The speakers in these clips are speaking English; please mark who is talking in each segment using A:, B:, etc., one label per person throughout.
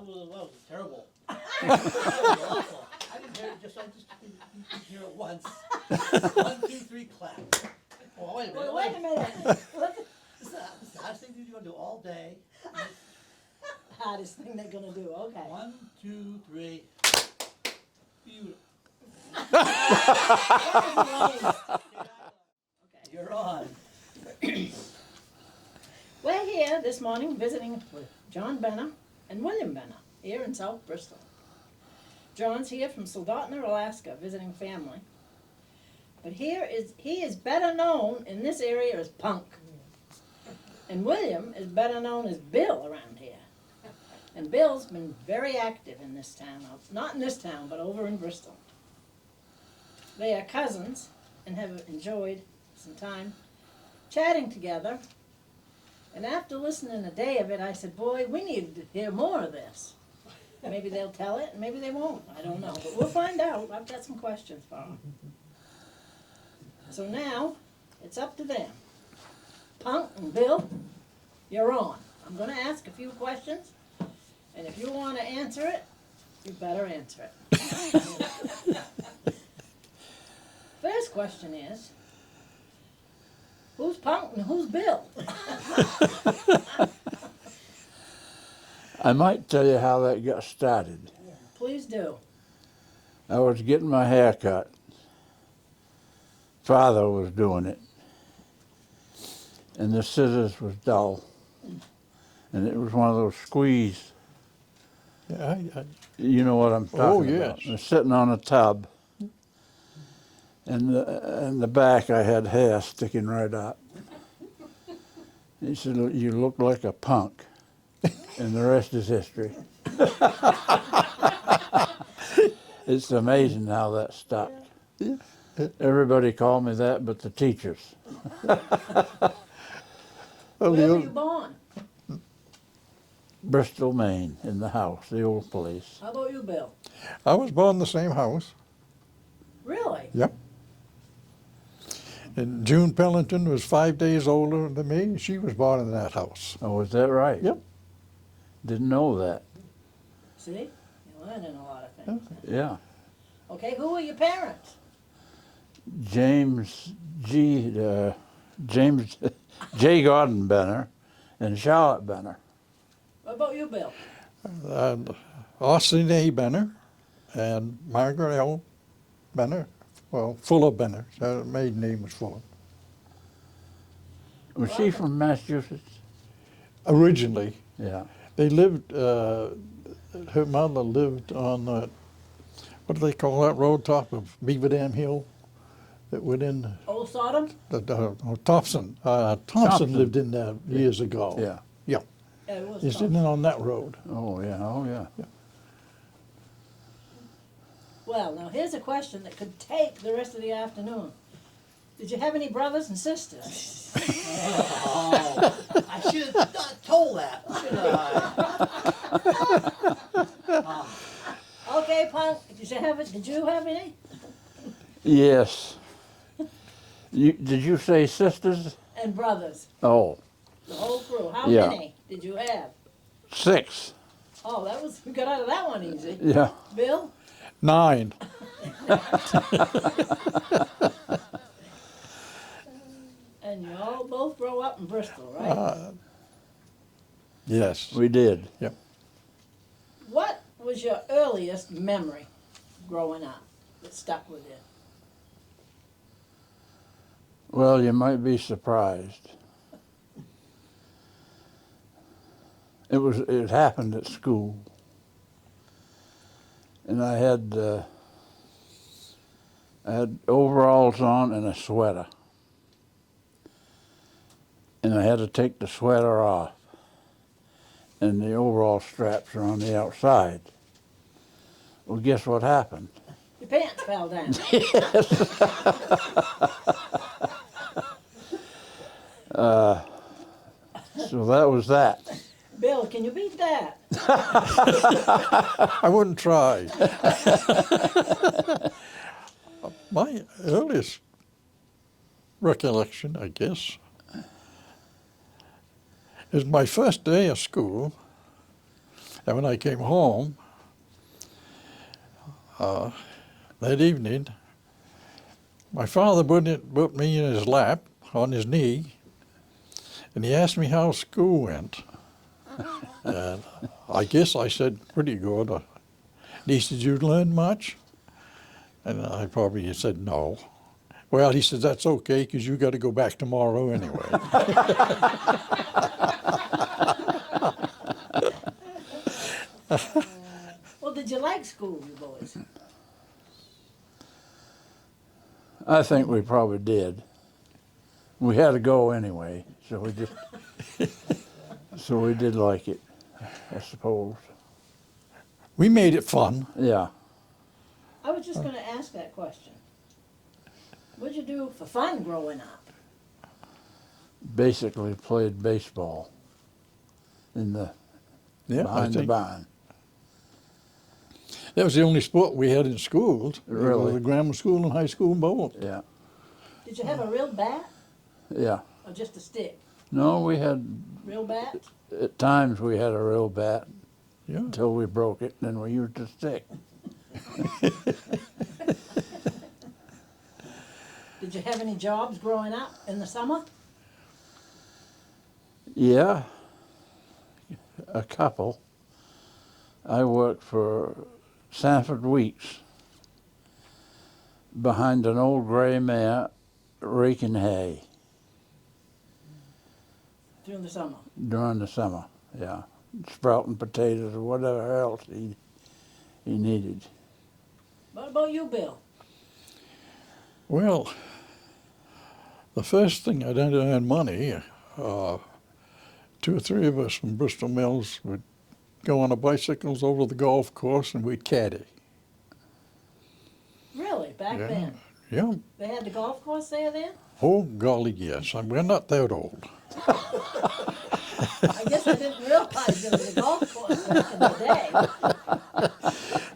A: was terrible. That was awful. I didn't hear it I didn't hear it once. 1, 2, 3, clap. Oh, wait a minute.
B: Wait a minute.
A: This is the hardest thing you're gonna do all day.
B: Hardest thing they're gonna do, okay.
A: 1, 2, 3. Beautiful.
B: Okay.
A: You're on.
B: We're here this morning visiting with John Benner and William Benner here in South Bristol. John's here from Soldotna, Alaska, visiting family. But he is better known in this area as Punk. And William is better known as Bill around here. And Bill's been very active in this town, not in this town, but over in Bristol. They are cousins and have enjoyed some time chatting together. And after listening a day of it, I said, boy, we need to hear more of this. Maybe they'll tell it, and maybe they won't. I don't know, but we'll find out. I've got some questions for them. So now, it's up to them. Punk and Bill, you're on. I'm going to ask a few questions, and if you want to answer it, you better answer it. First question is, who's Punk and who's Bill?
C: I might tell you how that got started.
B: Please do.
C: I was getting my hair cut. Father was doing it. And the scissors was dull. And it was one of those squeeze.
D: Yeah,
C: You know what I'm talking about.
D: yes.
C: I was sitting on a tub. And in the back I had hair sticking right up. He said, "You look like a punk." And the rest is history. It's amazing how that stuck. Everybody called me that but the teachers.
D: Well,
B: Where were you born?
C: Bristol, Maine, in the house, the old place.
B: How about you, Bill?
D: I was born in the same house.
B: Really?
D: Yep. And June Pellington was 5 days older than me. She was born in that house.
C: Oh, is that right?
D: Yep.
C: Didn't know that.
B: See? You're learning a lot of things.
C: Yeah.
B: Okay, who were your parents?
C: James J. Gordon Benner and Charlotte Benner.
B: What about you, Bill?
D: Austin A. Benner and Margaret L. Benner. Well, Fuller Benner. Her maiden name was Fuller.
C: Was she from Massachusetts?
D: Originally,
C: Yeah.
D: they lived, her mother lived on the, what do they call that road top of Beaver Dam Hill that went in?
B: Old Sodom?
D: Thompson. Thompson lived in there years ago.
C: Yeah.
D: Yeah.
B: Yeah, it was
D: He's
B: Sodom.
D: sitting on that road.
C: Oh, yeah. Oh, yeah.
B: Well, now here's a question that could take the rest of the afternoon. Did you have any brothers and sisters?
A: Oh, I should have told that. Should I?
B: Okay, Punk, did you have any?
C: Yes. Did you say sisters?
B: And brothers,
C: Oh,
B: the whole crew. How
C: Yeah.
B: many did you have?
C: 6.
B: Oh, we got out of that one easy.
C: Yeah.
B: Bill?
D: 9.
B: And you all both grow up in Bristol, right?
D: Yes.
C: We did.
D: Yep.
B: What was your earliest memory growing up that stuck with you?
C: Well, you might be surprised. It happened at school. And I had overalls on and a sweater. And I had to take the sweater off. And the overall straps are on the outside. Well, guess what happened?
B: Your pants fell down.
C: So that was that.
B: Bill, can you beat that?
D: I wouldn't try. My earliest recollection, I guess, is my first day of school. And when I came home that evening, my father put me in his lap on his knee, and he asked me how school went. And I guess I said pretty good. And he said, "You learn much?" And I probably said no. Well, he said, "That's okay, because you got to go back tomorrow anyway."
B: Well, did you like school, you boys?
C: I think we probably did. We had to go anyway, so we just, so we did like it, I suppose.
D: We made it fun.
C: Yeah.
B: I was just gonna ask that question. What'd you do for fun growing up?
C: Basically played baseball in the
D: Yeah, I
C: behind the
D: think
C: barn.
D: that was the only sport we had in schools.
C: Really?
D: The grammar school and high school both.
C: Yeah.
B: Did you have a real bat
C: Yeah.
B: or just a stick?
C: No, we had,
B: Real bat?
C: at times we had a real bat
D: Yeah.
C: until we broke it, and then we used a stick.
B: Did you have any jobs growing up in the summer?
C: Yeah, a couple. I worked for Sanford Weeks behind an old gray mare raking hay
B: During the summer?
C: during the summer, yeah. Sprouting potatoes or whatever else he needed.
B: What about you, Bill?
D: Well, the first thing I did to earn money, 2 or 3 of us from Bristol Mills would go on the bicycles over to the golf course and we'd caddy.
B: Really, back
D: Yeah.
B: then?
D: Yeah.
B: They had the golf course there then?
D: Oh, golly, yes. We're not that old.
B: I guess I didn't realize there was a golf course back in the day.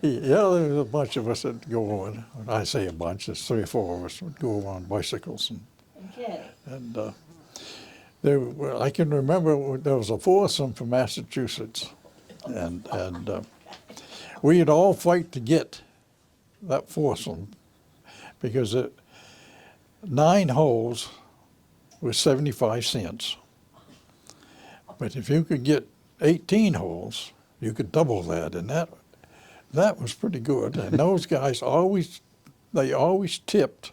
D: Yeah, there was a bunch of us that go on. I say a bunch, there's 3 or 4 of us would go on bicycles.
B: Okay.
D: And I can remember there was a foursome from Massachusetts. And we'd all fight to get that foursome because 9 holes was 75 cents. But if you could get 18 holes, you could double that, and that was pretty good. And those guys always tipped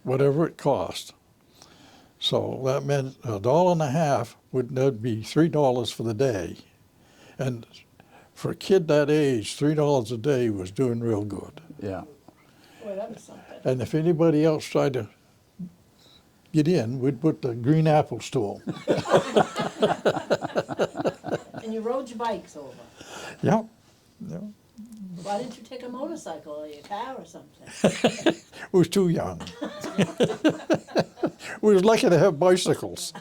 D: whatever it cost. So that meant $1.50 that'd be $3 for the day. And for a kid that age, $3 a day was doing real good.
C: Yeah.
B: Boy, that was something.
D: And if anybody else tried to get in, we'd put the green apples to them.
B: And you rode your bikes over.
D: Yep. Yep.
B: Why didn't you take a motorcycle or your car or something?
D: We was too young. We was lucky to have bicycles.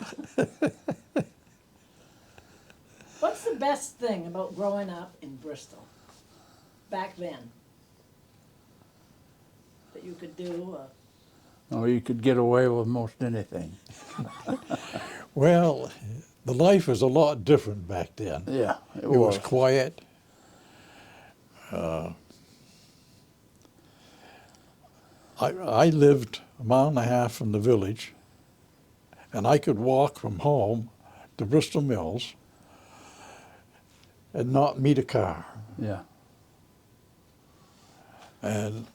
B: What's the best thing about growing up in Bristol back then that you could do?
C: Oh, you could get away with most anything.
D: Well, the life was a lot different back then.
C: Yeah,
D: It was quiet. I lived 1.5 miles from the village, and I could walk from home to Bristol Mills and not meet a car.
C: Yeah.
D: And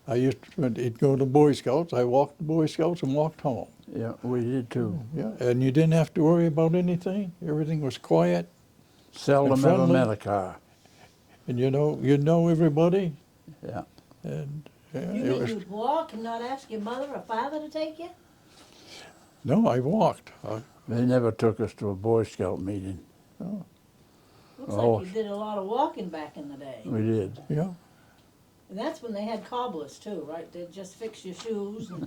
D: I used to go to Boy Scouts. I walked to Boy Scouts and walked home.
C: Yeah, we did too.
D: Yeah, and you didn't have to worry about anything. Everything was quiet,
C: Seldom
D: And
C: ever
D: friendly.
C: met a car.
D: and you know everybody.
C: Yeah.
D: And yeah,
B: You
D: it
B: mean
D: was.
B: you'd walk and not ask your mother or father to take you?
D: No, I walked.
C: They never took us to a Boy Scout meeting.
B: Looks
C: Oh.
B: like you did a lot of walking back in the day.
C: We did.
D: Yeah.
B: And that's when they had cobblers too, right? They'd just fix your shoes and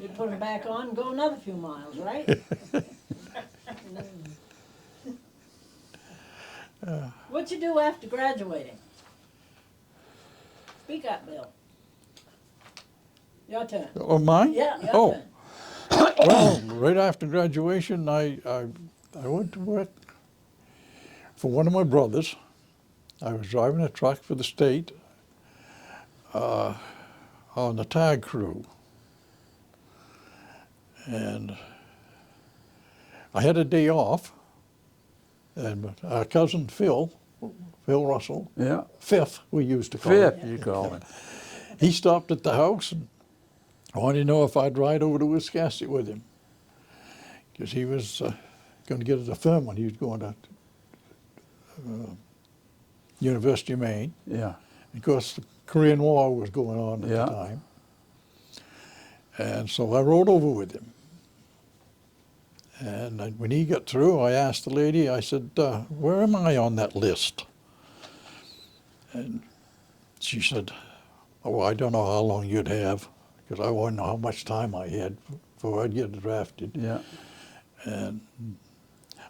B: you'd put them back on and go another few miles, right? What'd you do after graduating? Speak up, Bill. Your turn.
D: Oh, mine?
B: Yeah, your
D: Oh.
B: turn.
D: Well, right after graduation, I went to work for one of my brothers. I was driving a truck for the state on the tag crew. And I had a day off, and our cousin Phil Russell,
C: Yeah.
D: Fifth we used to call him.
C: Fifth, you call it.
D: He stopped at the house and wanted to know if I'd ride over to Wiscasset with him, because he was going to get a deferment. He was going to University of Maine.
C: Yeah.
D: Of course, the Korean War was going on at
C: Yeah.
D: the time. And so I rode over with him. And when he got through, I asked the lady, I said, where am I on that list? And she said, oh, I don't know how long you'd have, because I wouldn't know how much time I had before I'd get drafted.
C: Yeah.
D: And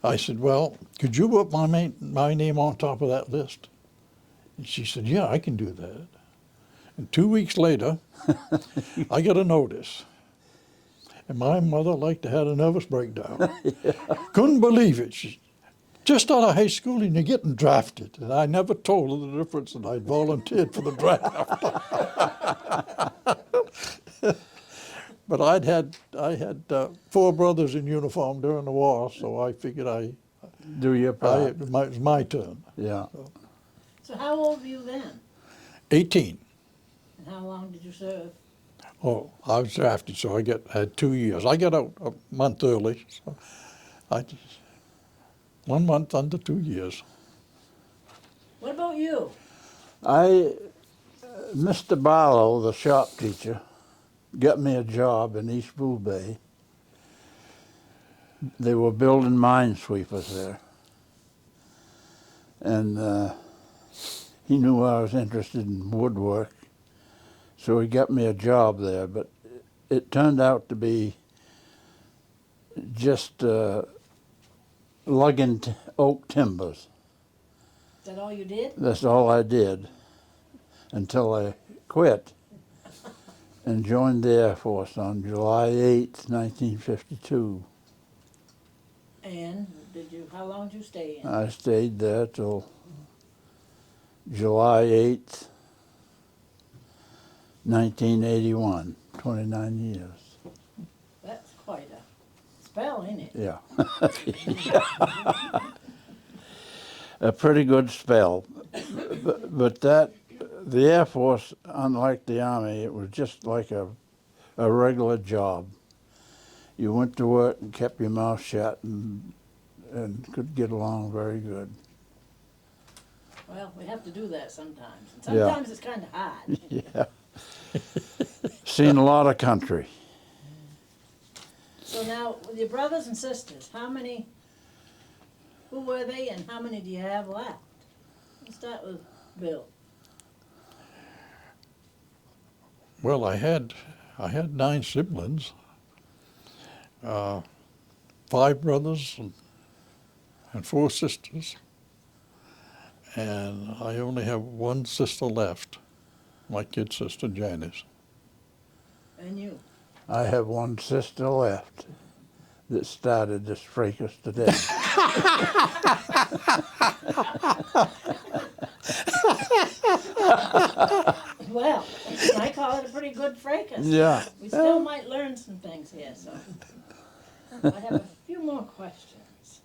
D: I said, well, could you put my name on top of that list? And she said, yeah, I can do that. And 2 weeks later, I got a notice. And my mother liked to have a nervous breakdown. Couldn't believe it. She just out of high school and you're getting drafted. And I never told her the difference, and I volunteered for the draft. But I had 4 brothers in uniform during the war, so I figured
C: Do your part.
D: it was my turn.
C: Yeah.
B: So how old were you then?
D: 18.
B: And how long did you serve?
D: Oh, I was drafted, so I had 2 years. I got out a month early, so I just 1 month under 2 years.
B: What about you?
C: Mr. Barlow, the shop teacher, got me a job in East Blue Bay. They were building minesweepers there. And he knew I was interested in woodwork, so he got me a job there. But it turned out to be just lugging oak timbers.
B: Is that all you did?
C: That's all I did until I quit and joined the Air Force on July 8th, 1952.
B: And how long did you stay in?
C: I stayed there till July 8th, 1981, 29 years.
B: That's quite a spell, ain't it?
C: Yeah. A pretty good spell. But the Air Force, unlike the Army, it was just like a regular job. You went to work and kept your mouth shut and could get along very good.
B: Well, we have to do that sometimes. And
C: Yeah.
B: sometimes it's kind of hard.
C: Yeah. Seen a lot of country.
B: So now, with your brothers and sisters, who were they and how many do you have left? Let's start with Bill.
D: Well, I had 9 siblings, 5 brothers and 4 sisters, and I only have 1 sister left, my kid sister Janice.
B: And you.
C: I have 1 sister left that started this fracas today.
B: Well, I call it a pretty good fracas.
C: Yeah.
B: We still might learn some things here, so. I have a few more questions.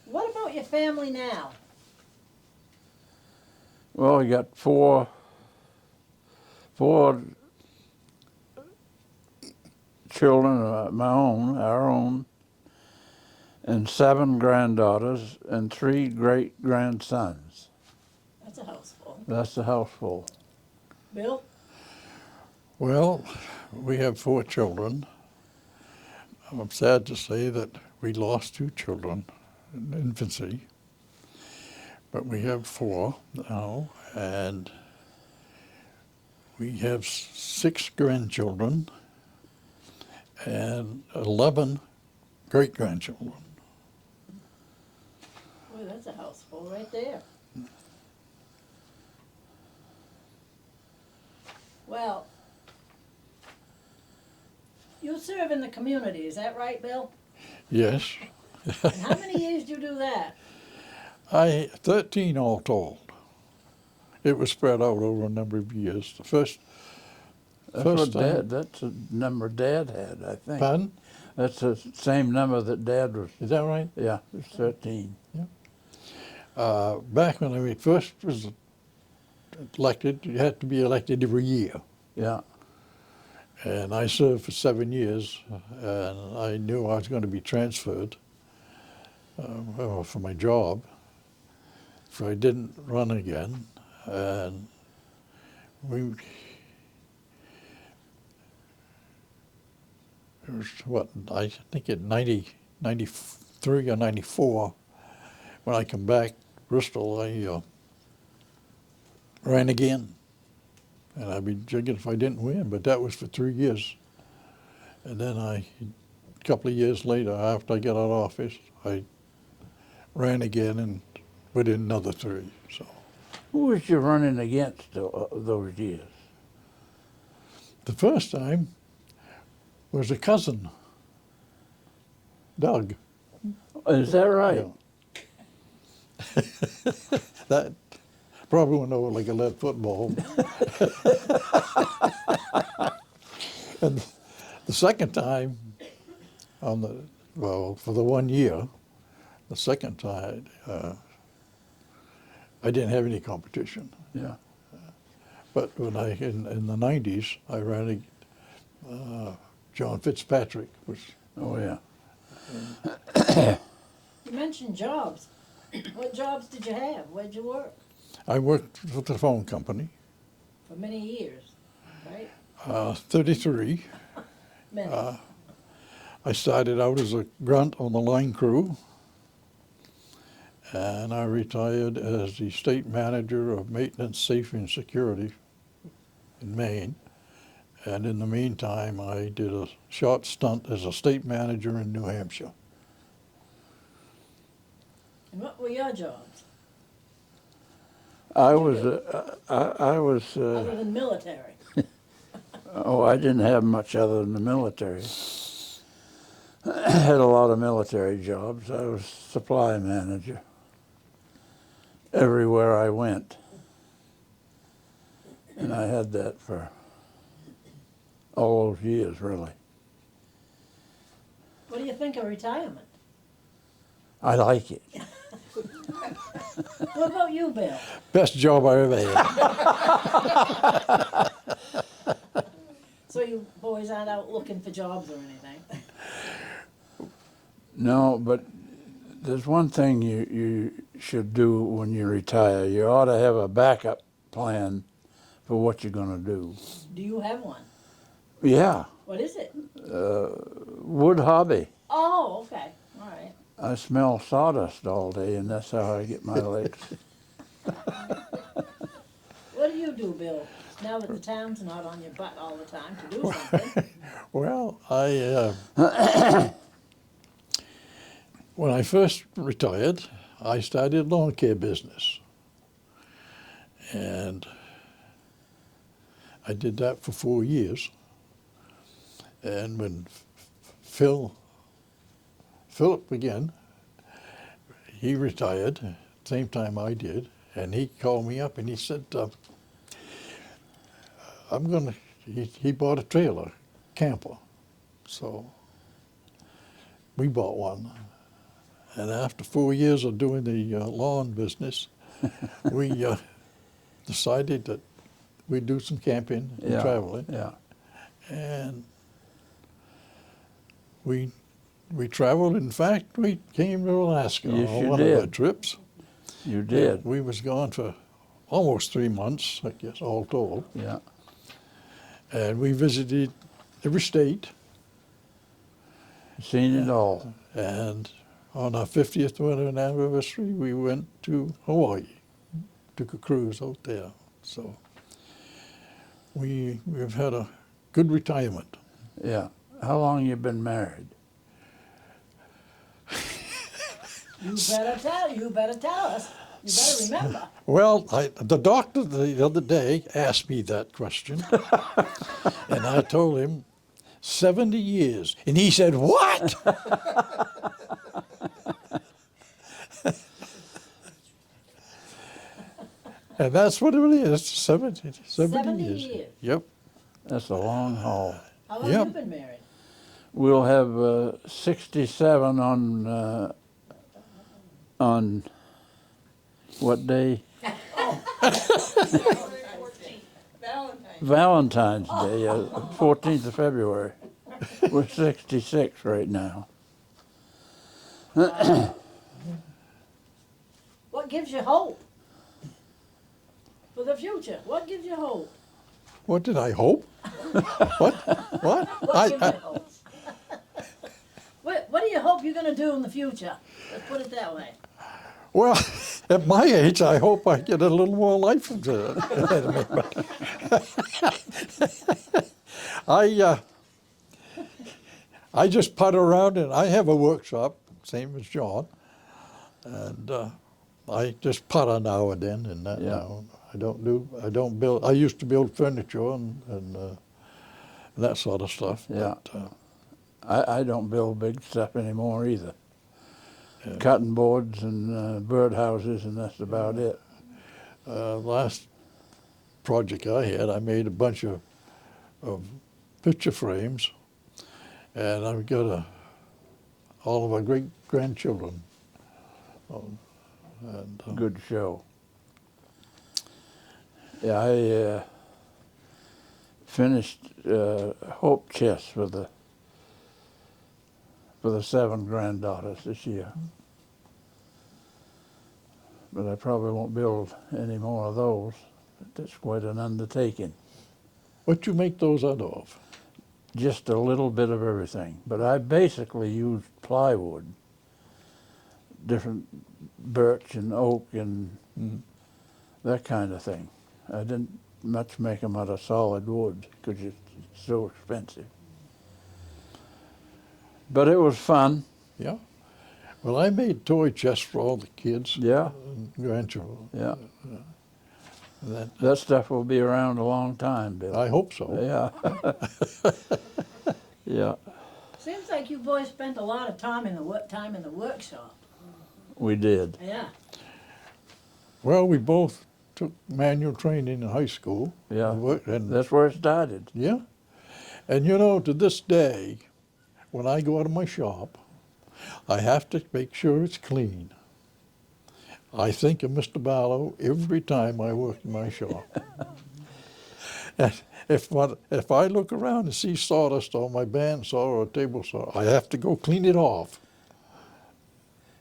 B: What about your family now?
C: Well, we got four children of our own, and 7 granddaughters and 3 great-grandsons.
B: That's a house full.
C: That's the house full.
B: Bill?
D: Well, we have 4 children. I'm sad to say that we lost 2 children in infancy, but we have 4 now, and we have 6 grandchildren and 11 great-grandchildren.
B: Boy, that's a house full right there. Well, you serve in the community, is that right, Bill?
D: Yes,
B: And how many years did you do that?
D: 13 all told. It was spread out over a number of years. The first
C: That's
D: First
C: what
D: time-
C: Dad. That's the number Dad had, I think.
D: pardon?
C: That's the same number that Dad was.
D: Is that right?
C: Yeah, it was 13.
D: Back when I first was elected, you had to be elected every year.
C: Yeah.
D: And I served for 7 years, and I knew I was going to be transferred for my job, so I didn't run again. And it was what, I think in 93 or 94, when I come back to Bristol, I ran again. And I'd be jigging if I didn't win, but that was for 3 years. And then a couple of years later, after I got out of office, I ran again and put in another 3. So
C: Who was you running against those years?
D: the first time was a cousin, Doug.
C: Is that right?
D: Yeah. That probably went over like a lead football. And the second time, for the 1 year, the second time, I didn't have any competition.
C: Yeah.
D: But when in the 90s, I ran John Fitzpatrick, which
C: Oh, yeah.
B: You mentioned jobs. What jobs did you have? Where'd you work?
D: I worked for the phone company,
B: For many years, right?
D: 33.
B: Many.
D: I started out as a grunt on the line crew, and I retired as the state manager of maintenance, safety, and security in Maine. And in the meantime, I did a short stunt as a state manager in New Hampshire.
B: And what were your jobs,
C: I was. I was.
B: other than military?
C: Oh, I didn't have much other than the military. I had a lot of military jobs. I was supply manager everywhere I went. And I had that for all those years, really.
B: What do you think of retirement?
C: I like it.
B: What about you, Bill?
D: Best job I ever had.
B: So you boys aren't out looking for jobs or anything?
C: No, but there's one thing you should do when you retire. You ought to have a backup plan for what you're going to do.
B: Do you have one?
C: Yeah,
B: What is it?
C: wood hobby.
B: Oh, okay, all right.
C: I smell sawdust all day, and that's how I get my legs.
B: What do you do, Bill, now that the town's not on your butt all the time to do something?
D: Well, when I first retired, I started lawn care business. And I did that for 4 years. And when Philip again, he retired, same time I did, and he called me up and he said, he bought a trailer, camper. So we bought one. And after 4 years of doing the lawn business, we decided that we'd do some camping and traveling.
C: Yeah.
D: And we traveled. In fact, we came to Alaska
C: Yes,
D: on
C: you
D: one
C: did.
D: of our trips.
C: You did.
D: We was gone for almost 3 months, I guess, all told.
C: Yeah.
D: And we visited every state.
C: Seen it all.
D: And on our 50th wedding anniversary, we went to Hawaii, took a cruise out there. So we've had a good retirement.
C: Yeah. How long you been married?
B: You better tell us. You better remember.
D: Well, the doctor the other day asked me that question, and I told him 70 years, and he said, "What?" And that's what it is, 70
B: 70
D: years.
B: years.
D: Yep.
C: That's a long haul.
B: How long
D: Yep.
B: have you been married?
C: We'll have 67 on what day? Valentine's Day, 14th of February. We're 66 right now.
B: What gives you hope for the future? What gives you hope?
D: What did I hope? What? What?
B: What gives you hope? What do you hope you're going to do in the future? Let's put it that way.
D: Well, at my age, I hope I get a little more life into it. I just putt around, and I have a workshop, same as John, and I just putter now and then, and that
C: Yeah.
D: now. I don't build. I used to build furniture and that sort of stuff.
C: Yeah.
D: But,
C: I don't build big stuff anymore either. Cutting boards and birdhouses, and that's about it.
D: last project I had, I made a bunch of picture frames, and I've got all of our great grandchildren.
C: Good show. Yeah, I finished Hope Chest for the 7 granddaughters this year. But I probably won't build any more of those. That's quite an undertaking.
D: What you make those out of?
C: Just a little bit of everything. But I basically used plywood, different birch and oak and that kind of thing. I didn't much make them out of solid wood because it's so expensive. But it was fun.
D: Yeah. Well, I made toy chests for all the kids
C: Yeah,
D: and grandchildren.
C: yeah.
D: That,
C: That stuff will be around a long time, Bill.
D: I hope so.
C: Yeah. Yeah,
B: Seems like you boys spent a lot of time in the workshop.
C: we did.
B: Yeah.
D: Well, we both took manual training in high school.
C: Yeah.
D: And
C: That's where it started.
D: yeah. And you know, to this day, when I go out of my shop, I have to make sure it's clean. I think of Mr. Barlow every time I work in my shop. And if I look around and see sawdust on my bandsaw or a table saw, I have to go clean it off.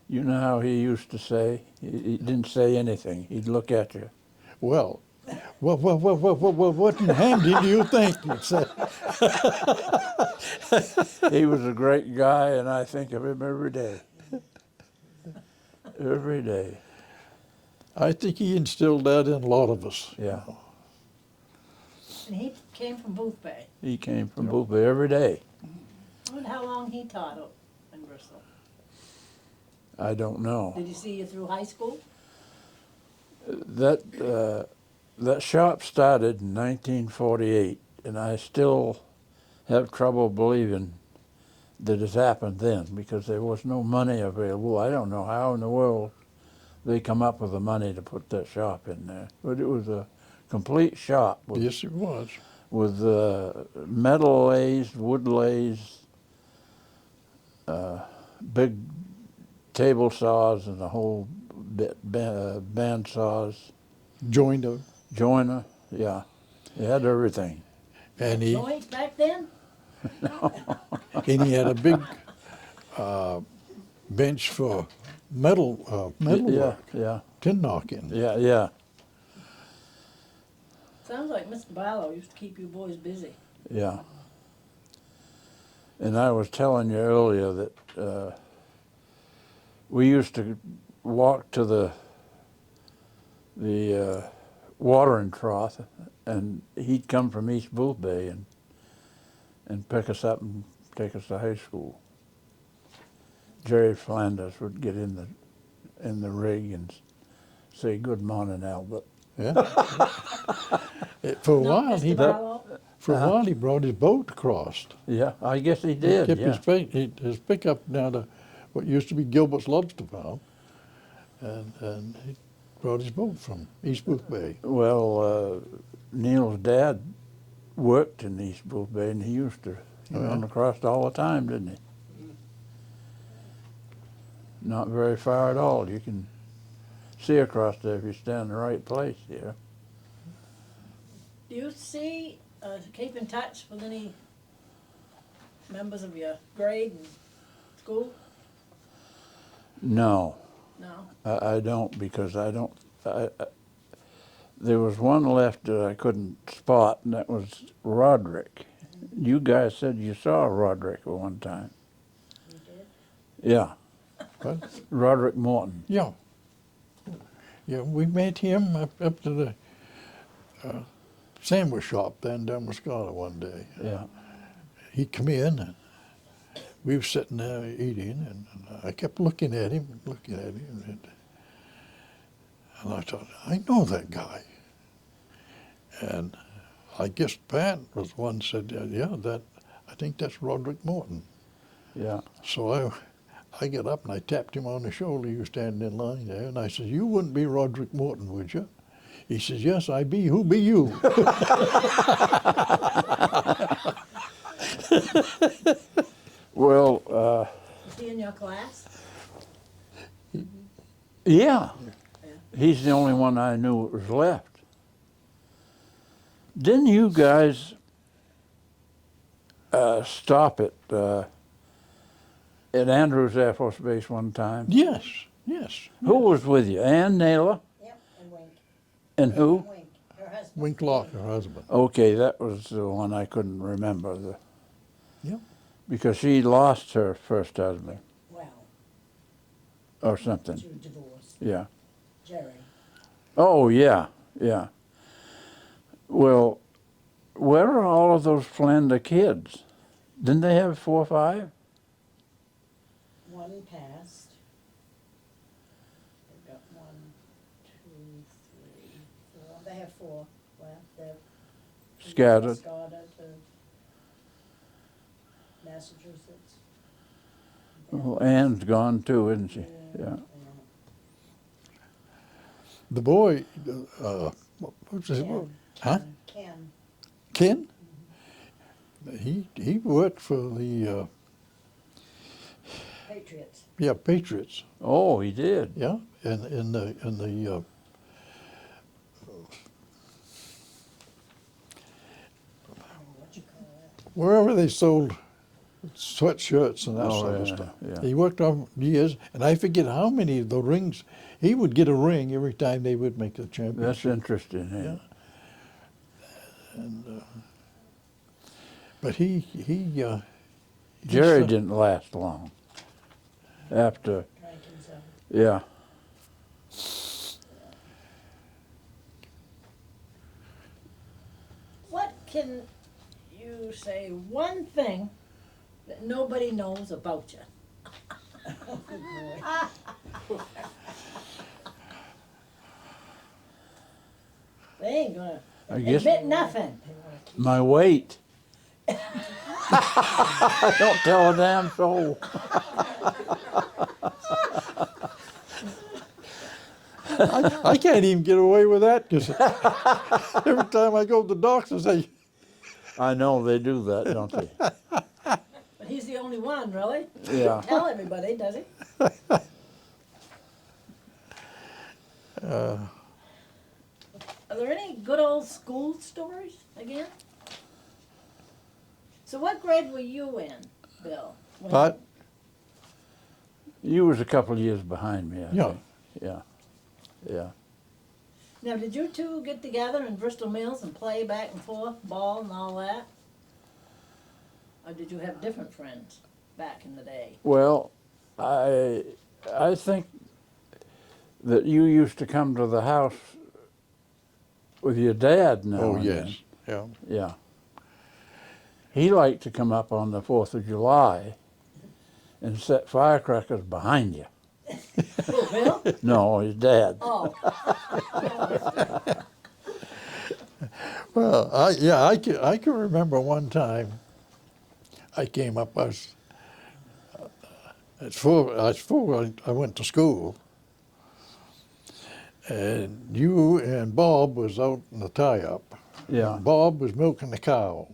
C: You know how he used to say? He didn't say anything. He'd look at you.
D: Well, what in handy do you think? He said.
C: He was a great guy, and I think of him every day. Every day.
D: I think he instilled that in a lot of us.
C: Yeah.
B: And he came from Booth Bay.
C: He came from Booth Bay every day.
B: I wonder how long he taught up in Bristol.
C: I don't know.
B: Did he see you through high school?
C: That shop started in 1948, and I still have trouble believing that it happened then because there was no money available. I don't know how in the world they come up with the money to put that shop in there, but it was a complete shop with,
D: Yes, it was.
C: with metal lathes, wood lathes, big table saws, and a whole bit band saws.
D: Joined
C: Joiner, yeah. He had everything.
D: and he
B: Joints back then?
D: had a big bench for metal
C: Yeah,
D: work,
C: yeah,
D: tin knocking.
C: yeah.
B: Sounds like Mr. Barlow used to keep you boys busy.
C: Yeah. And I was telling you earlier that we used to walk to the watering trough, and he'd come from East Booth Bay and pick us up and take us to high school. Jerry Flanders would get in the rig and say, "Good morning, Albert."
D: Yeah. For a
B: No,
D: while,
B: Mr.
D: he
B: Barlow?
D: while he brought his boat across.
C: Yeah, I guess he
D: He
C: did.
D: kept
C: Yeah.
D: his pickup down to what used to be Gilbert's Lobster Farm, and he brought his boat from East Booth Bay.
C: Well, Neil's dad worked in East Booth Bay, and he used to
D: Oh,
C: run
D: yeah?
C: across all the time, didn't he? Not very far at all. You can see across there if you stand in the right place here.
B: Do you see, keep in touch with any members of your grade and school?
C: No,
B: No?
C: I don't, because I don't. There was one left that I couldn't spot, and that was Roderick. You guys said you saw Roderick at one time.
B: You did?
C: Yeah,
D: What?
C: Roderick Morton.
D: Yeah. Yeah, we met him up to the sandwich shop there in Damascus one day.
C: Yeah.
D: He come in, and we were sitting there eating, and I kept looking at him, and I thought, I know that guy. And I guess Pat was one said, yeah, I think that's Roderick Morton.
C: Yeah.
D: So I got up and I tapped him on the shoulder. He was standing in line there, and I said, "You wouldn't be Roderick Morton, would you?" He says, "Yes, I be. Who be you?"
C: Well,
B: Is he in your class?
C: yeah.
B: Yeah.
C: He's the only one I knew that was left. Didn't you guys stop at Andrews Air Force Base one time?
D: Yes, yes.
C: Who was with you? Ann Naylor?
B: Yep, and Wink.
C: And who?
B: Wink, her husband.
D: Winklock, her husband.
C: Okay, that was the one I couldn't remember.
D: Yep.
C: Because she lost her first husband
B: Well,
C: or something.
B: she was divorced.
C: Yeah.
B: Jerry.
C: Oh, yeah, yeah. Well, where are all of those Flander kids? Didn't they have 4 or 5?
B: One passed. They've got 1, 2, 3, 4. They have 4 left. They're
C: Scattered.
B: Scattered to Massachusetts.
C: Well, Ann's gone too, isn't she? Yeah.
D: The boy, what was his name?
B: Ken.
D: Huh?
B: Ken.
D: Ken? He worked for the
B: Patriots.
D: Patriots.
C: Oh, he did.
D: Yeah, in the
B: What you call that?
D: wherever they sold sweatshirts and that
C: Oh,
D: sort of
C: yeah,
D: stuff.
C: yeah.
D: He worked on years, and I forget how many of the rings. He would get a ring every time they would make the championship.
C: That's interesting. Eh?
D: Yeah. And but he
C: Jerry
D: said-
C: didn't last long. After,
B: Drank himself.
C: yeah.
B: What can you say one thing that nobody knows about you? They ain't gonna
C: I guess
B: admit nothing.
C: my weight. Don't tell a damn soul.
D: I can't even get away with that because every time I go to the doctor, say,
C: I know they do that, don't they?
B: But he's the only one, really.
C: Yeah.
B: Tell everybody, does he? Are there any good old school stories again? So what grade were you in, Bill? when-
D: "But
C: You was a couple of years behind me, I
D: Yeah.
C: think. Yeah. Yeah.
B: Now, did you two get together in Bristol Mills and play back and forth, ball and all that? Or did you have different friends back in the day?
C: Well, I think that you used to come to the house with your dad now.
D: oh
C: and
D: yes, yeah,
C: then. Yeah. He liked to come up on the 4th of July and set firecrackers behind you.
B: Who, Bill?
C: No, his dad.
B: Oh,
D: Well, I can remember one time I came up. I was I went to school, And you and Bob was out in the tie-up.
C: Yeah.
D: And Bob was milking the cow.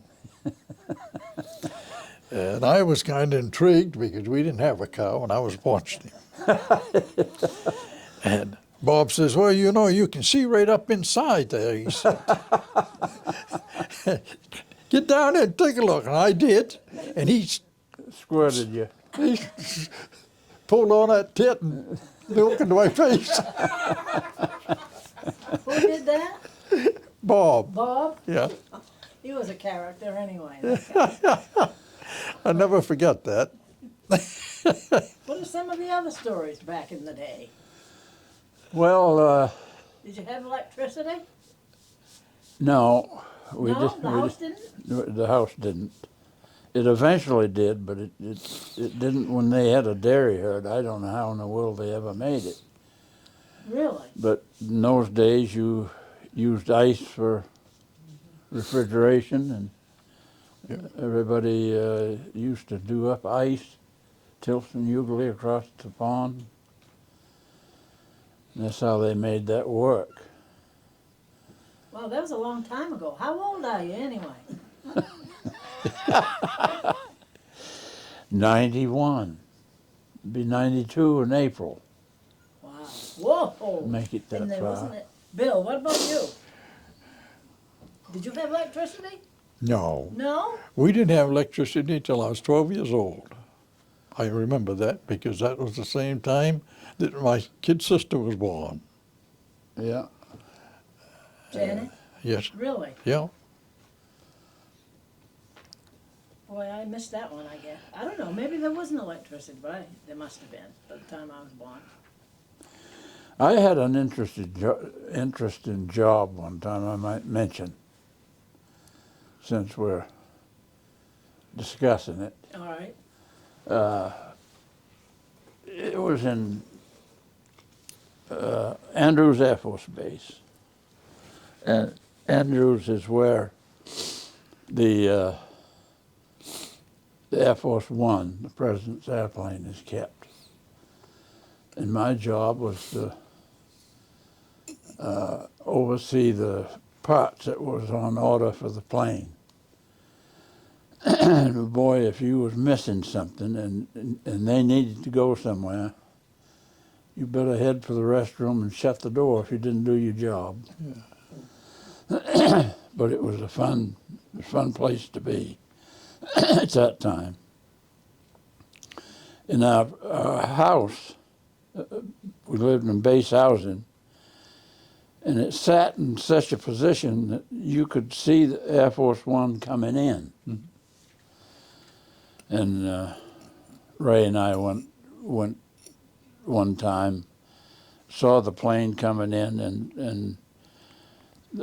D: And I was kind of intrigued because we didn't have a cow, and I was watching him. And Bob says, well, you know, you can see right up inside there, he said. Get down there and take a look. And I did. And he
C: Squirted you.
D: pulled on that tit and milk into my face.
B: Who did that?
D: Bob.
B: Bob?
D: Yeah.
B: He was a character anyway. That guy.
D: I never forget that.
B: What are some of the other stories back in the day?
C: Well,
B: Did you have electricity?
C: no, we
B: No,
C: just
B: the house didn't?
C: the house didn't. It eventually did, but it didn't when they had a dairy herd. I don't know how in the world they ever made it.
B: Really?
C: But in those days, you used ice for refrigeration, and everybody used to do up ice, Tilson Euclid across the pond. And that's how they made that work.
B: Well, that was a long time ago. How old are you anyway?
C: 91. Be 92 in April.
B: Wow. Whoa.
C: Make it that
B: And there
C: far.
B: wasn't it. Bill, what about you? Did you have electricity?
D: No.
B: No?
D: We didn't have electricity until I was 12 years old. I remember that because that was the same time that my kid sister was born.
C: Yeah.
B: Janet?
D: Yes.
B: Really?
D: Yeah.
B: Boy, I missed that one, I guess. I don't know. Maybe there wasn't electricity, but there must have been by the time I was born.
C: I had an interesting job one time I might mention, since we're discussing it.
B: All right.
C: It was in Andrews Air Force Base. And Andrews is where the Air Force One, the President's airplane, is kept. And my job was to oversee the parts that was on order for the plane. And boy, if you was missing something and they needed to go somewhere, you better head for the restroom and shut the door if you didn't do your job. Yeah. But it was a fun place to be at that time. In our house, we lived in base housing, and it sat in such a position that you could see the Air Force One coming in. Mm-hmm. And Ray and I went one time, saw the plane coming in, and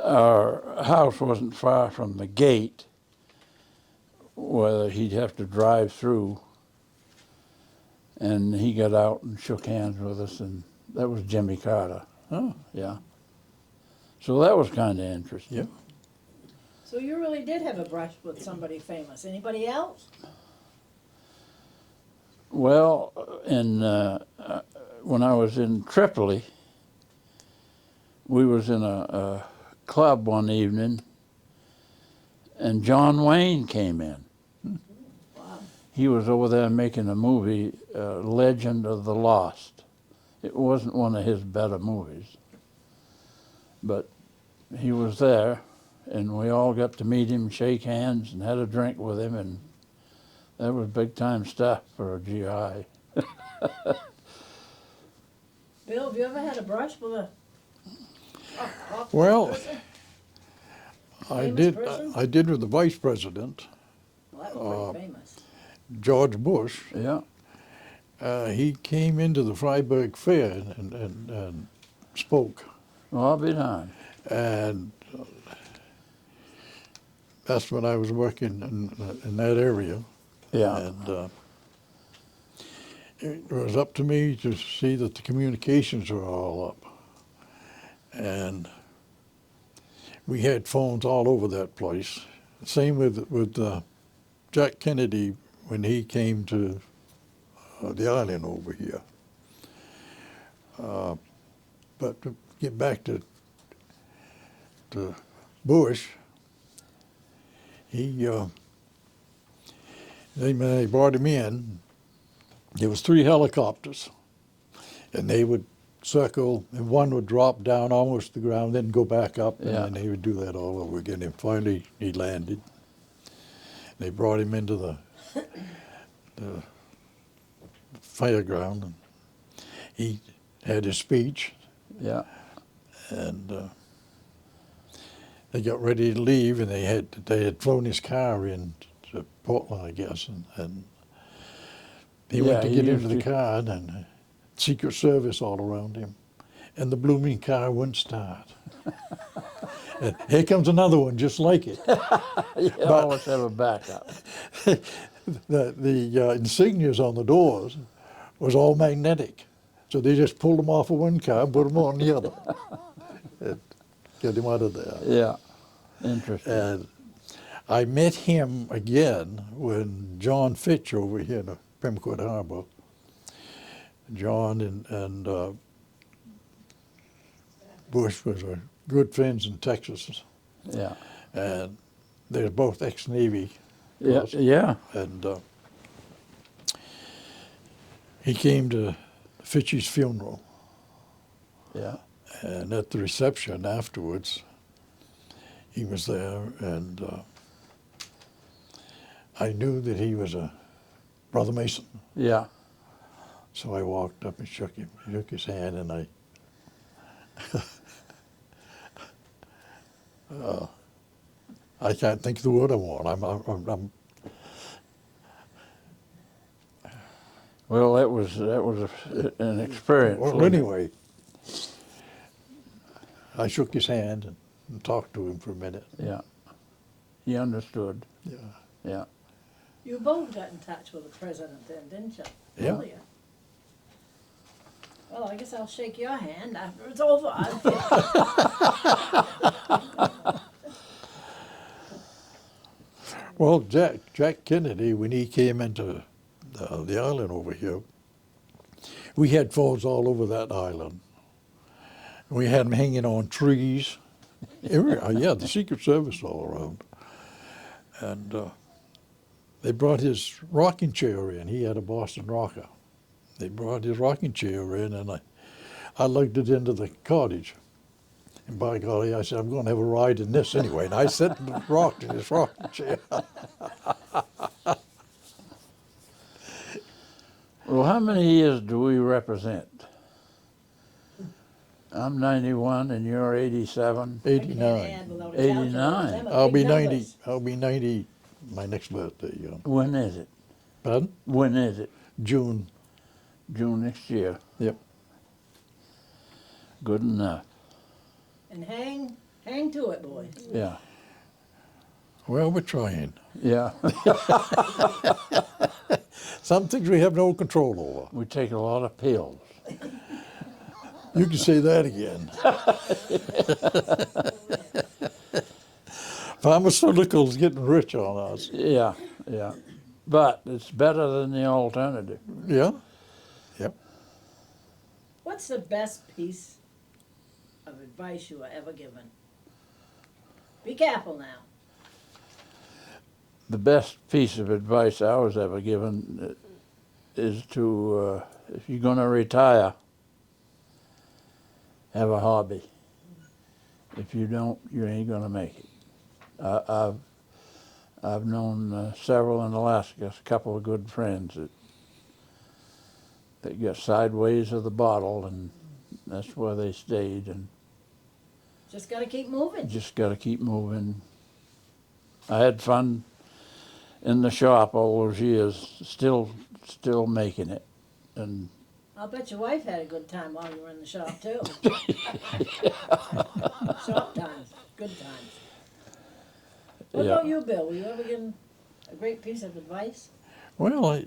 C: our house wasn't far from the gate where he'd have to drive through. And he got out and shook hands with us, and that was Jimmy Carter.
D: Oh.
C: Yeah. So that was kind of interesting.
D: Yeah.
B: So you really did have a brush with somebody famous. Anybody else?
C: Well, when I was in Tripoli, we was in a club one evening, and John Wayne came in.
B: Wow.
C: He was over there making a movie, Legend of the Lost. It wasn't one of his better movies, but he was there, and we all got to meet him, shake hands, and had a drink with him, and that was big time stuff for a GI.
B: Bill, have you ever had a brush with a
D: Well,
B: person?
D: I
B: Famous
D: did.
B: person?
D: I did with the vice president,
B: Well, that was pretty famous.
D: George Bush.
C: Yeah.
D: He came into the Freiburg Fair and spoke,
C: Well, I'll be darned.
D: and that's when I was working in that area.
C: Yeah.
D: And it was up to me to see that the communications were all up. And we had phones all over that place. Same with Jack Kennedy when he came to the island over here. But get back to Bush, they brought him in. There was 3 helicopters, and they would circle, and one would drop down almost to the ground, then go back up, and
C: Yeah.
D: then he would do that all over again. And finally, he landed. They brought him into the fairground, and he had his speech,
C: Yeah.
D: and they got ready to leave, and they had flown his car in to Portland, I guess, and he
C: Yeah,
D: went to
C: he
D: get
C: used
D: into the
C: to-
D: car, and Secret Service all around him, and the blooming car wouldn't start. And here comes another one just like it.
C: You always have a backup.
D: The insignias on the doors was all magnetic, so they just pulled them off of one car and put them on the other. And get him out of there.
C: Yeah. Interesting.
D: And I met him again when John Fitch over here in Pemcourt Harbor. John and Bush was good friends in Texas,
C: Yeah.
D: and they're both ex-Navy.
C: Yeah. Yeah.
D: And he came to Fitch's funeral,
C: Yeah.
D: and at the reception afterwards, he was there, and I knew that he was a Brother Mason.
C: Yeah.
D: So I walked up and shook his hand, and I can't think of the word I want. I'm
C: Well, that was an experience.
D: well,
C: wasn't it?
D: anyway, I shook his hand and talked to him for a minute.
C: Yeah. He understood.
D: Yeah.
C: Yeah.
B: You both got in touch with the president then, didn't you?
D: Yeah.
B: Earlier. Well, I guess I'll shake your hand after it's over.
D: Well, Jack Kennedy, when he came into the island over here, we had phones all over that island. We had them hanging on trees. Yeah, the Secret Service all around. And they brought his rocking chair in. He had a Boston rocker. They brought his rocking chair in, and I lugged it into the cottage. And by golly, I said, I'm going to have a ride in this anyway. And I sat and rocked in his rocking chair.
C: Well, how many years do we represent? I'm 91 and you're 87.
D: 89.
C: 89.
D: I'll be 90. I'll be 90 my next birthday. Yeah.
C: When is it?
D: Pardon?
C: When is it?
D: June.
C: June next year.
D: Yep.
C: Good enough.
B: And hang to it, boys.
C: Yeah.
D: Well, we're trying.
C: Yeah.
D: Some things we have no control over.
C: We take a lot of pills.
D: You can say that again. Pharmaceuticals getting rich on us.
C: Yeah. Yeah. But it's better than the alternative.
D: Yeah. Yep.
B: What's the best piece of advice you were ever given? Be careful now.
C: The best piece of advice I was ever given is to, if you're going to retire, have a hobby. If you don't, you ain't going to make it. I've known several in Alaska, a couple of good friends that got sideways of the bottle, and that's where they stayed. And
B: Just got to keep moving.
C: just got to keep moving. I had fun in the shop all those years, still making it, and
B: I'll bet your wife had a good time while you were in the shop, too. Shop times, good times. What
C: Yeah.
B: about you, Bill? Were you ever given a great piece of advice?
D: Well, I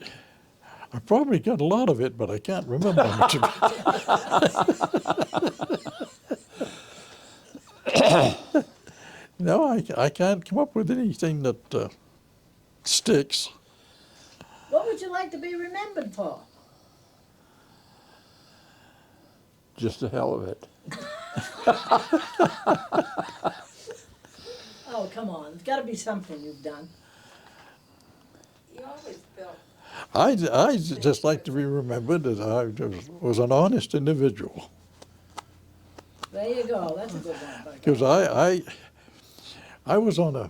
D: probably got a lot of it, but I can't remember much of it. No, I can't come up with anything that sticks.
B: What would you like to be remembered for?
C: just the hell of it.
B: Oh, come on, it's gotta be something you've done.
E: You always built.
D: I just like to be remembered as I was an honest individual.
B: There you go, that's a good one. by
D: Because
B: God.
D: I was on a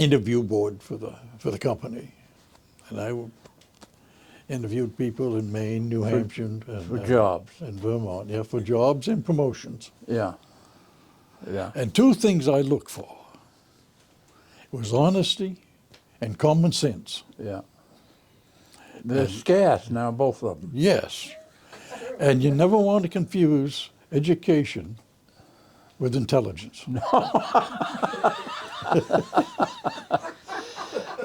D: interview board for the company, and I interviewed people in Maine, New Hampshire, and,
C: For jobs.
D: and Vermont. Yeah, for jobs and promotions.
C: Yeah. Yeah.
D: And two things I look for was honesty and common sense.
C: Yeah. They're scarce now, both of them.
D: Yes, and you never want to confuse education with intelligence.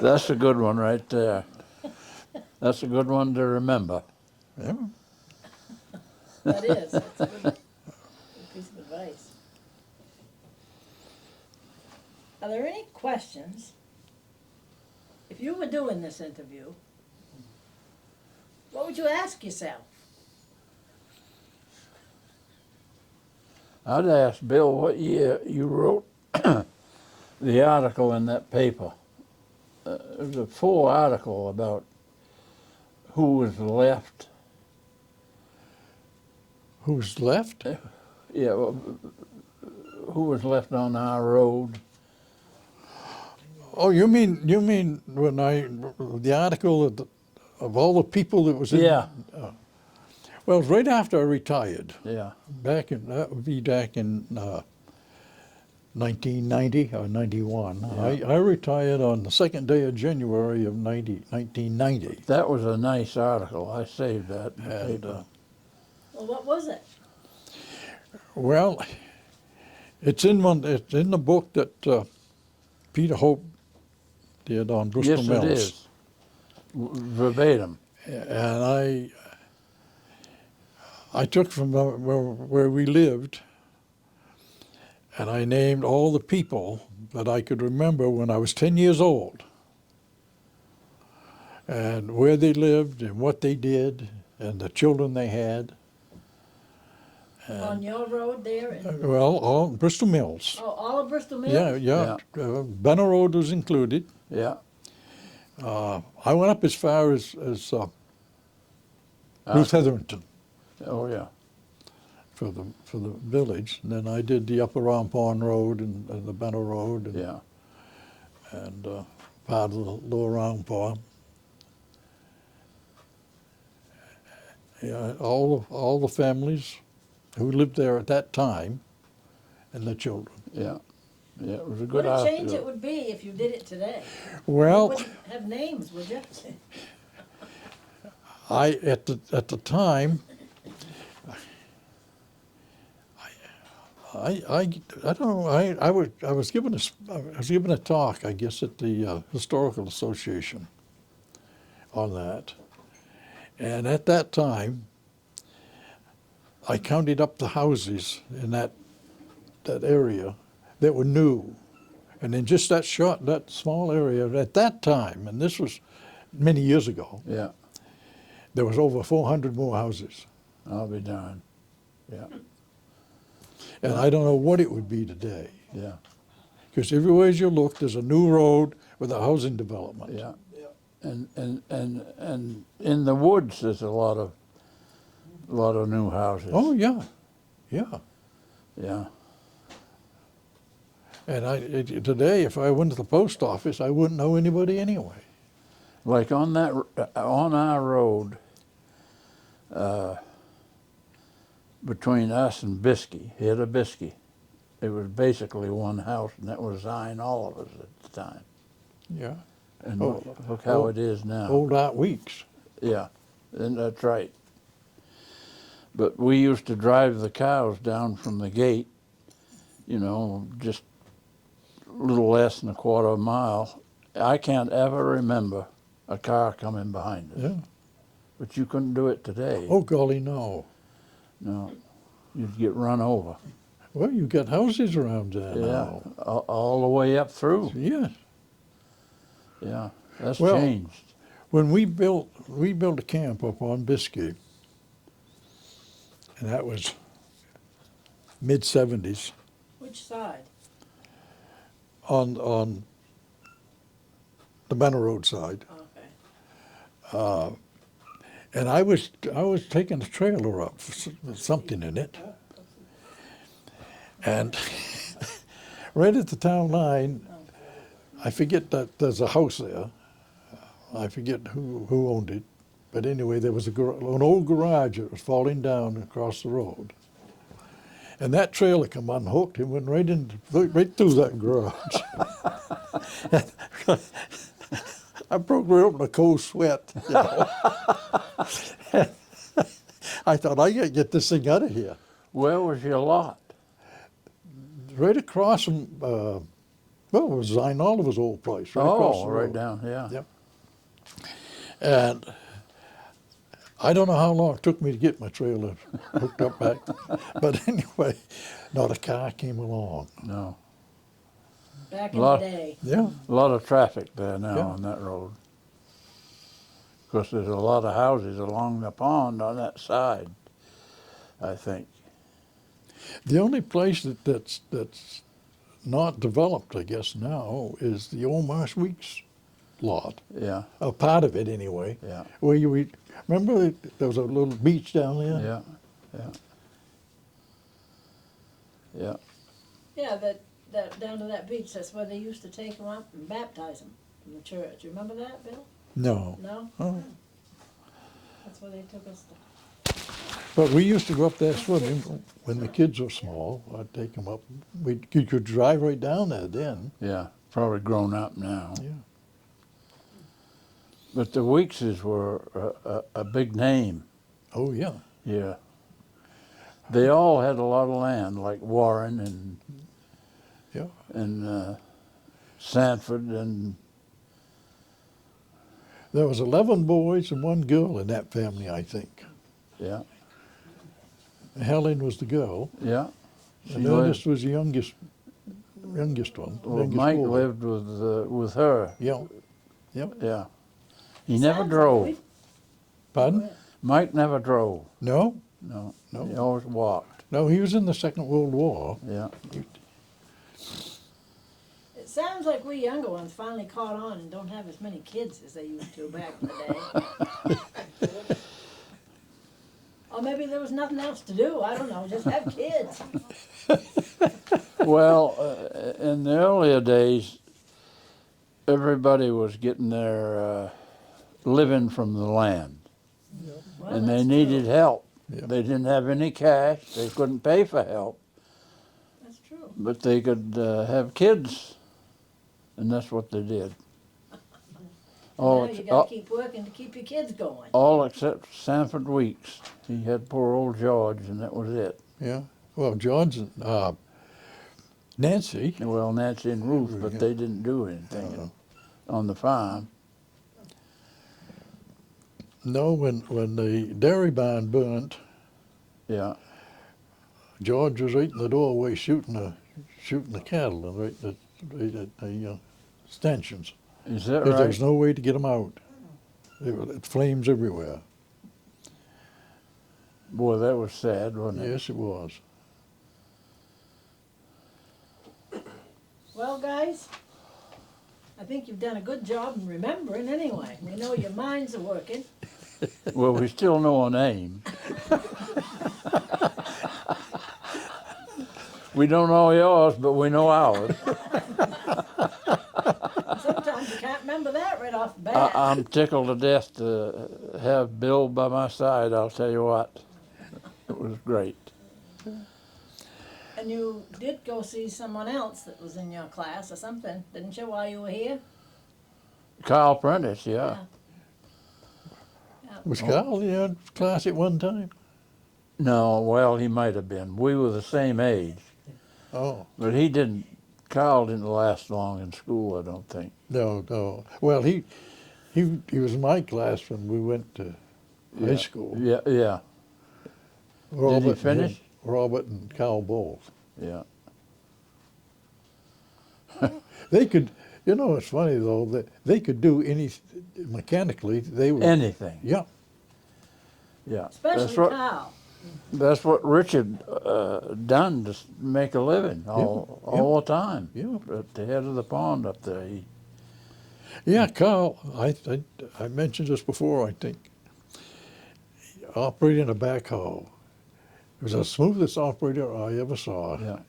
C: That's a good one right there. That's a good one to remember.
D: Yeah.
B: That is, that's a good piece of advice. Are there any questions? If you were doing this interview, what would you ask yourself?
C: I'd ask Bill what year you wrote the article in that paper. It was a full article about who was left.
D: Who's left?
C: Yeah, well, who was left on our road.
D: Oh, you mean when the article of all the people that was in?
C: Yeah.
D: Well, it was right after I retired.
C: Yeah.
D: That would be back in 1990 or 91.
C: Yeah.
D: I retired on the second day of January of 1990.
C: That was a nice article. I saved that in the
D: And,
C: paper.
B: Well, what was it?
D: Well, it's in the book that Peter Hope did on Bristol
C: Yes,
D: Mills.
C: it is. Verbatim.
D: And I took from where we lived, and I named all the people that I could remember when I was 10 years old, and where they lived and what they did and the children they had.
B: On your road there?
D: Well, all Bristol Mills.
B: Oh, all of Bristol Mills?
D: Yeah. Benner Road was included.
C: Yeah.
D: I went up as far as Ruth Hetherington
C: Oh, yeah.
D: for the village. And then I did the Upper Round Pond Road and the Benner Road and,
C: Yeah.
D: and part of the Lower Round Pond. Yeah, all the families who lived there at that time and the children.
C: Yeah. Yeah, it was a good
B: What a
C: article.
B: change it would be if you did it today. You
D: Well,
B: wouldn't have names, would you?
D: at the time, I don't know. I was given a talk, I guess, at the Historical Association on that, and at that time, I counted up the houses in that area that were new, and in just that small area at that time, and this was many years ago,
C: Yeah.
D: there was over 400 more houses.
C: I'll be darned. Yeah.
D: And I don't know what it would be today.
C: Yeah.
D: Because everywhere you look, there's a new road with a housing development.
C: Yeah. And in the woods, there's a lot of new houses.
D: Oh, yeah. Yeah.
C: Yeah.
D: And today, if I went to the post office, I wouldn't know anybody anyway.
C: Like on our road, between us and Biskie, here to Biskie, it was basically one house, and that was Zion Oliver's at the time.
D: Yeah.
C: And
D: Oh,
C: look how it is now.
D: Old Art Weeks.
C: Yeah, and that's right. But we used to drive the cows down from the gate, you know, just a little less than a quarter of a mile. I can't ever remember a car coming behind us.
D: Yeah.
C: But you couldn't do it today.
D: Oh, golly, no.
C: No, you'd get run over.
D: Well, you got houses around there
C: Yeah,
D: now.
C: all the way up through.
D: Yeah.
C: Yeah, that's
D: Well,
C: changed.
D: When we built a camp up on Biskie, and that was mid-70s,
B: Which side?
D: on the Benner Road side.
B: Okay.
D: And I was taking the trailer up with something in it. And right at the town line, I forget that there's a house there. I forget who owned it. But anyway, there was an old garage that was falling down across the road. And that trailer come unhooked and went right through that garage. I broke right up in a cold sweat. You know? I thought, I gotta get this thing out of here.
C: Where was your lot?
D: Right across from, well, it was Zine Oliver's old place, right across the road.
C: Right down, yeah.
D: Yep. And I don't know how long it took me to get my trailer hooked up back. But anyway, not a car came along.
C: No.
B: Back in
C: Lot-
B: the day.
D: Yeah.
C: A lot of traffic there now
D: Yeah.
C: on that road. Of course, there's a lot of houses along the pond on that side, I think.
D: The only place that's not developed, I guess, now is the old Marsh Weeks lot.
C: Yeah,
D: A part of it, anyway.
C: yeah,
D: Where remember there was a little beach down there?
C: yeah, yeah. Yeah,
B: Yeah, that down to that beach, that's where they used to take them up and baptize them in the church. You remember that, Bill?
D: No.
B: No?
D: Oh.
B: That's where they took us to.
D: But we used to go up there swimming when the kids were small. I'd take them up. You could drive right down there then.
C: yeah. Probably grown up now.
D: Yeah.
C: But the Weekses were a big name.
D: Oh, yeah.
C: Yeah. They all had a lot of land, like Warren
D: Yeah.
C: and Sanford and
D: There was 11 boys and 1 girl in that family, I think.
C: yeah,
D: Helen was the girl.
C: yeah. She
D: And
C: lived,
D: Ernest was the youngest one.
C: well,
D: youngest
C: Mike
D: boy.
C: lived with her.
D: Yeah. Yep.
C: Yeah. He never
B: Sounds
C: drove.
B: like
D: Pardon?
C: Mike never drove.
D: No.
C: No.
D: No.
C: He always walked.
D: No, he was in the Second World War.
C: Yeah.
B: It sounds like we younger ones finally caught on and don't have as many kids as they used to back in the day. Or maybe there was nothing else to do. I don't know. Just have kids.
C: Well, in the earlier days, everybody was getting their living from the land,
B: Well,
C: and they
B: that's
C: needed
B: true.
C: help.
D: Yeah.
C: They didn't have any cash. They couldn't pay for help,
B: That's true.
C: but they could have kids, and that's what they did.
B: Now you gotta keep working to keep your kids going.
C: all except Sanford Weeks. He had poor old George, and that was it.
D: Yeah. Well, George and Nancy.
C: Well, Nancy and Ruth, but
D: Yeah.
C: they didn't do anything on the farm.
D: No, when the dairy barn burnt,
C: Yeah,
D: George was right in the doorway shooting the cattle and right at the stanchions.
C: is that
D: There
C: right?
D: was no way to get them out. It flames everywhere.
C: Boy, that was sad, wasn't it?
D: Yes, it was.
B: Well, guys, I think you've done a good job in remembering anyway. We know your minds are working.
C: Well, we still know a name. We don't know yours, but we know ours.
B: Sometimes you can't remember that right off the bat.
C: I'm tickled to death to have Bill by my side, I'll tell you what. It was great.
B: And you did go see someone else that was in your class or something, didn't you, while you were here?
C: Kyle Prentice, yeah.
D: Was Carl in your class at one time?
C: No, well, he might have been. We were the same age,
D: Oh,
C: but Kyle didn't last long in school, I don't think.
D: no. Well, he was in my class when we went to high school.
C: Yeah, yeah,
D: Robert and
C: finish?
D: him- Robert and Carl both.
C: yeah.
D: They could, it's funny though, that they could do any, mechanically, they were.
C: Anything,
D: Yeah,
C: yeah.
B: Especially
C: That's right.
B: Kyle.
C: That's what Richard done to make a living all the time.
D: Yeah.
C: At the head of the pond up there.
D: Yeah, Carl, I mentioned this before, I think. Operating a backhoe. It was the smoothest operator I ever saw.
C: Yeah.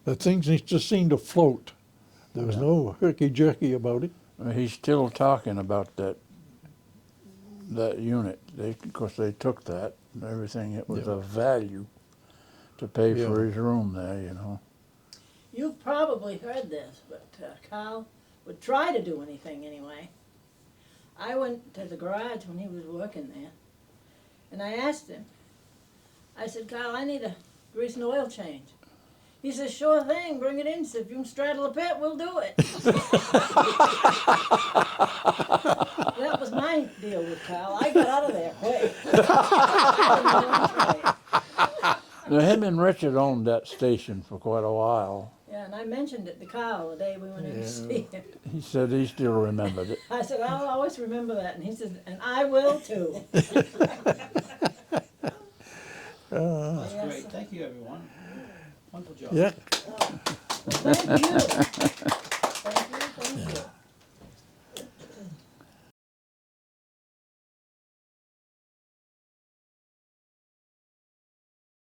D: The things just seemed to float. There was
C: Yeah.
D: no herky-jerky about it.
C: He's still talking about that unit. Of course, they took that and everything. It was
D: Yeah.
C: of value to pay for
D: Yeah.
C: his room there, you know.
B: You've probably heard this, but Carl would try to do anything anyway. I went to the garage when he was working there, and I asked him, I said, Carl, I need a grease and oil change. He says, sure thing, bring it in. He said, if you can straddle a pit, we'll do it. That was my deal with Carl. I got out of there quick.
C: Now, him and Richard owned that station for quite a while.
B: Yeah, and I mentioned it to Carl the day we went in to see him.
C: He said he still remembered it.
B: I said, I'll always remember that. And he said, and I will too.
A: That's
B: Yes.
A: great. Thank you, everyone. Wonderful job.
D: Yeah.
B: Thank you.